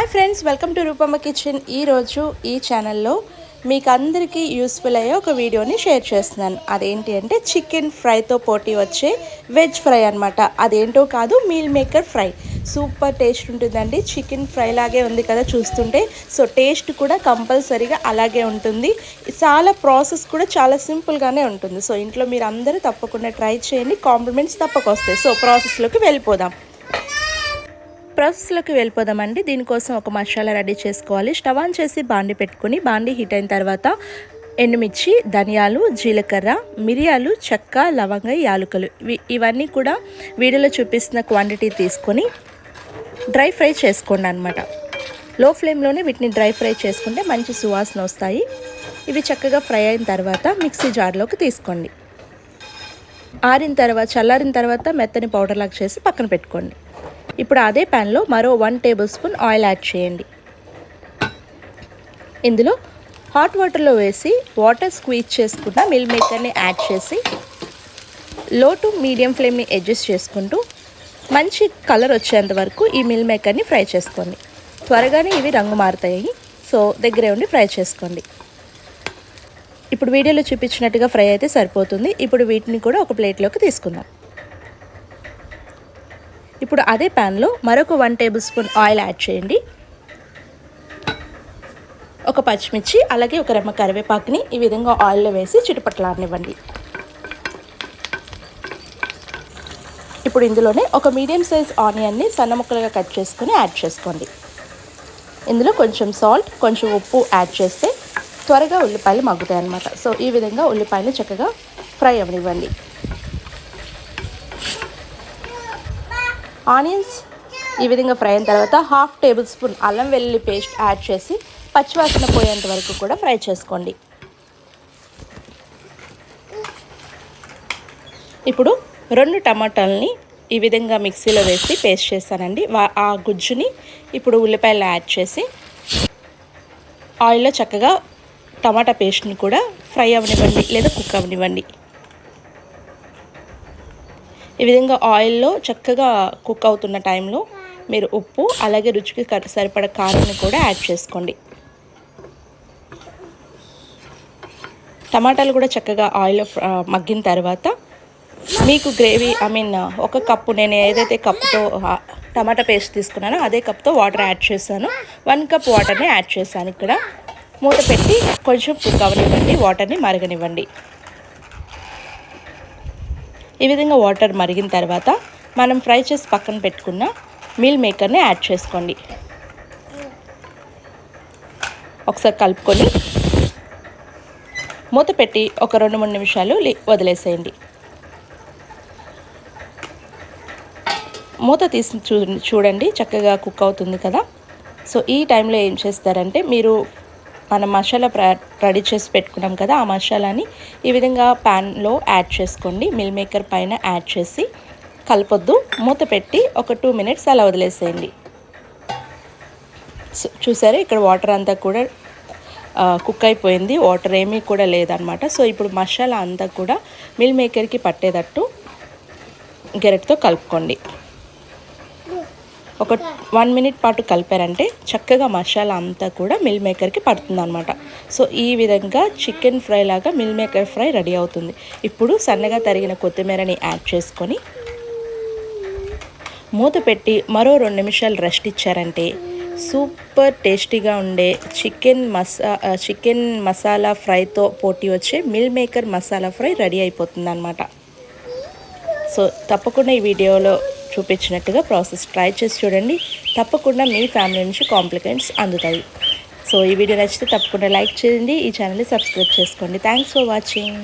Hi friends, welcome to Roopamma kitchen. ఈరోజు ఈ ఛానల్లో మీకు అందరికీ యూస్ఫుల్ అయ్యే ఒక వీడియోని షేర్ చేస్తున్నాను. అదేంటి అంటే చికెన్ ఫ్రైతో పోటీ వచ్చే వెజ్ ఫ్రై అనమాట. అదేంటో కాదు, meal maker fry. Super taste ఉంటుందండి. చికెన్ ఫ్రై లాగే ఉంది కదా చూస్తుంటే. సో టేస్ట్ కూడా కంపల్సరీగా అలాగే ఉంటుంది. చాలా ప్రాసెస్ కూడా చాలా సింపుల్గానే ఉంటుంది. సో ఇంట్లో మీరు అందరూ తప్పకుండా ట్రై చేయండి. కాంప్లిమెంట్స్ తప్పకొస్తాయి. సో ప్రాసెస్లోకి వెళ్ళిపోదామండి. దీనికోసం ఒక మసాలా రెడీ చేసుకోవాలి. స్టవ్ ఆన్ చేసి బాండి పెట్టుకుని, బాండి హీట్ అయిన తర్వాత ఎండుమిర్చి, ధనియాలు, జీలకర్ర, మిరియాలు, చెక్క, లవంగ, యాలకులు ఇవన్నీ కూడా వీడియోలో చూపిస్తున్న క్వాంటిటీ తీసుకొని డ్రై ఫ్రై చేసుకోండి అనమాట. లో ఫ్లేమ్లోనే వీటిని డ్రై ఫ్రై చేసుకుంటే మంచి సువాసన వస్తాయి. ఇవి చక్కగా ఫ్రై అయిన తర్వాత మిక్సీ జార్లోకి తీసుకోండి. చల్లారిన తర్వాత మెత్తని పౌడర్ లాగా చేసి పక్కన పెట్టుకోండి. ఇప్పుడు అదే ప్యాన్లో మరో 1 టేబుల్ స్పూన్ ఆయిల్ యాడ్ చేయండి. ఇందులో హాట్ వాటర్లో వేసి వాటర్ స్క్వీజ్ చేసుకున్న మిల్ మేకర్ని యాడ్ చేసి లో టు మీడియం ఫ్లేమ్ని అడ్జస్ట్ చేసుకుంటూ మంచి కలర్ వచ్చేంత వరకు ఈ మిల్ మేకర్ని ఫ్రై చేసుకోండి. త్వరగానే ఇవి రంగు మారుతాయి. సో దగ్గరే ఉండి ఫ్రై చేసుకోండి. ఇప్పుడు వీడియోలో చూపించినట్టుగా ఫ్రై అయితే సరిపోతుంది. ఇప్పుడు వీటిని కూడా ఒక ప్లేట్లోకి తీసుకుందాం. ఇప్పుడు అదే ప్యాన్లో మరొక 1 టేబుల్ స్పూన్ ఆయిల్ యాడ్ చేయండి. ఒక పచ్చిమిర్చి, అలాగే ఒక రెమ్మ కరివేపాకుని ఈ విధంగా ఆయిల్లో వేసి చిటపట్లాడనివ్వండి. ఇప్పుడు ఇందులోనే ఒక మీడియం సైజ్ ఆనియన్ని సన్న ముక్కలుగా కట్ చేసుకుని యాడ్ చేసుకోండి. ఇందులో కొంచెం సాల్ట్, కొంచెం ఉప్పు యాడ్ చేస్తే త్వరగా ఉల్లిపాయలు మగ్గుతాయి అన్నమాట. సో ఈ విధంగా ఉల్లిపాయలు చక్కగా ఫ్రై అవ్వనివ్వండి. ఆనియన్స్ ఈ విధంగా ఫ్రై అయిన తర్వాత 1/2 టేబుల్ స్పూన్ అల్లం వెల్లుల్లి పేస్ట్ యాడ్ చేసి పచ్చివాసన పోయేంత వరకు కూడా ఫ్రై చేసుకోండి. ఇప్పుడు 2 టమాటాలని ఈ విధంగా మిక్సీలో వేసి పేస్ట్ చేస్తానండి. ఆ గుజ్జుని ఇప్పుడు ఉల్లిపాయలు యాడ్ చేసి ఆయిల్లో చక్కగా టమాటా పేస్ట్ని కూడా ఫ్రై అవ్వనివ్వండి లేదా కుక్ అవ్వనివ్వండి. ఈ విధంగా ఆయిల్లో చక్కగా కుక్ అవుతున్న టైంలో మీరు ఉప్పు, అలాగే రుచికి సరిపడ కారాన్ని కూడా యాడ్ చేసుకోండి. టమాటాలు కూడా చక్కగా ఆయిల్లో మగ్గిన తర్వాత మీకు గ్రేవీ ఒక కప్పు, నేను ఏదైతే కప్పుతో టమాటా పేస్ట్ తీసుకున్నానో అదే కప్తో వాటర్ యాడ్ చేశాను. 1 కప్ వాటర్ని యాడ్ చేశాను. ఇక్కడ మూత పెట్టి కొంచెం కుక్ అవ్వనివ్వండి, వాటర్ని మరగనివ్వండి. ఈ విధంగా వాటర్ మరిగిన తర్వాత మనం ఫ్రై చేసి పక్కన పెట్టుకున్న మీల్ మేకర్ని యాడ్ చేసుకోండి. ఒకసారి కలుపుకొని మూత పెట్టి ఒక 2-3 నిమిషాలు వదిలేసేయండి. మూత తీసి చూడండి, చక్కగా కుక్ అవుతుంది కదా. సో ఈ టైంలో ఏం చేస్తారంటే, మీరు మనం మసాలా రెడీ చేసి పెట్టుకున్నాం కదా, ఆ మసాలాని ఈ విధంగా ప్యాన్లో యాడ్ చేసుకోండి. మిల్ మేకర్ పైన యాడ్ చేసి కలపొద్దు, మూత పెట్టి ఒక 2 మినిట్స్ అలా వదిలేసేయండి. చూసారా, ఇక్కడ వాటర్ అంతా కూడా కుక్ అయిపోయింది. వాటర్ ఏమీ కూడా లేదనమాట. సో ఇప్పుడు మసాలా అంతా కూడా మిల్ మేకర్కి పట్టేటట్టు గెరటితో కలుపుకోండి. ఒక 1 మినిట్ పాటు కలిపారంటే చక్కగా మసాలా అంతా కూడా మిల్ మేకర్కి పడుతుందన్నమాట. సో ఈ విధంగా చికెన్ ఫ్రై లాగా మిల్ మేకర్ ఫ్రై రెడీ అవుతుంది. ఇప్పుడు సన్నగా తరిగిన కొత్తిమీరని యాడ్ చేసుకొని మూత పెట్టి మరో 2 నిమిషాలు రెస్ట్ ఇచ్చారంటే సూపర్ టేస్టీగా ఉండే చికెన్ మసాలా ఫ్రైతో పోటీ వచ్చే meal maker masala fry ready అయిపోతుంది అన్నమాట. సో తప్పకుండా ఈ వీడియోలో చూపించినట్టుగా ప్రాసెస్ ట్రై చేసి చూడండి. తప్పకుండా మీ ఫ్యామిలీ నుంచి కాంప్లిమెంట్స్ అందుతాయి. సో ఈ వీడియో నచ్చితే తప్పకుండా లైక్ చేయండి. ఈ ఛానల్ని సబ్స్క్రైబ్ చేసుకోండి. Thanks for watching.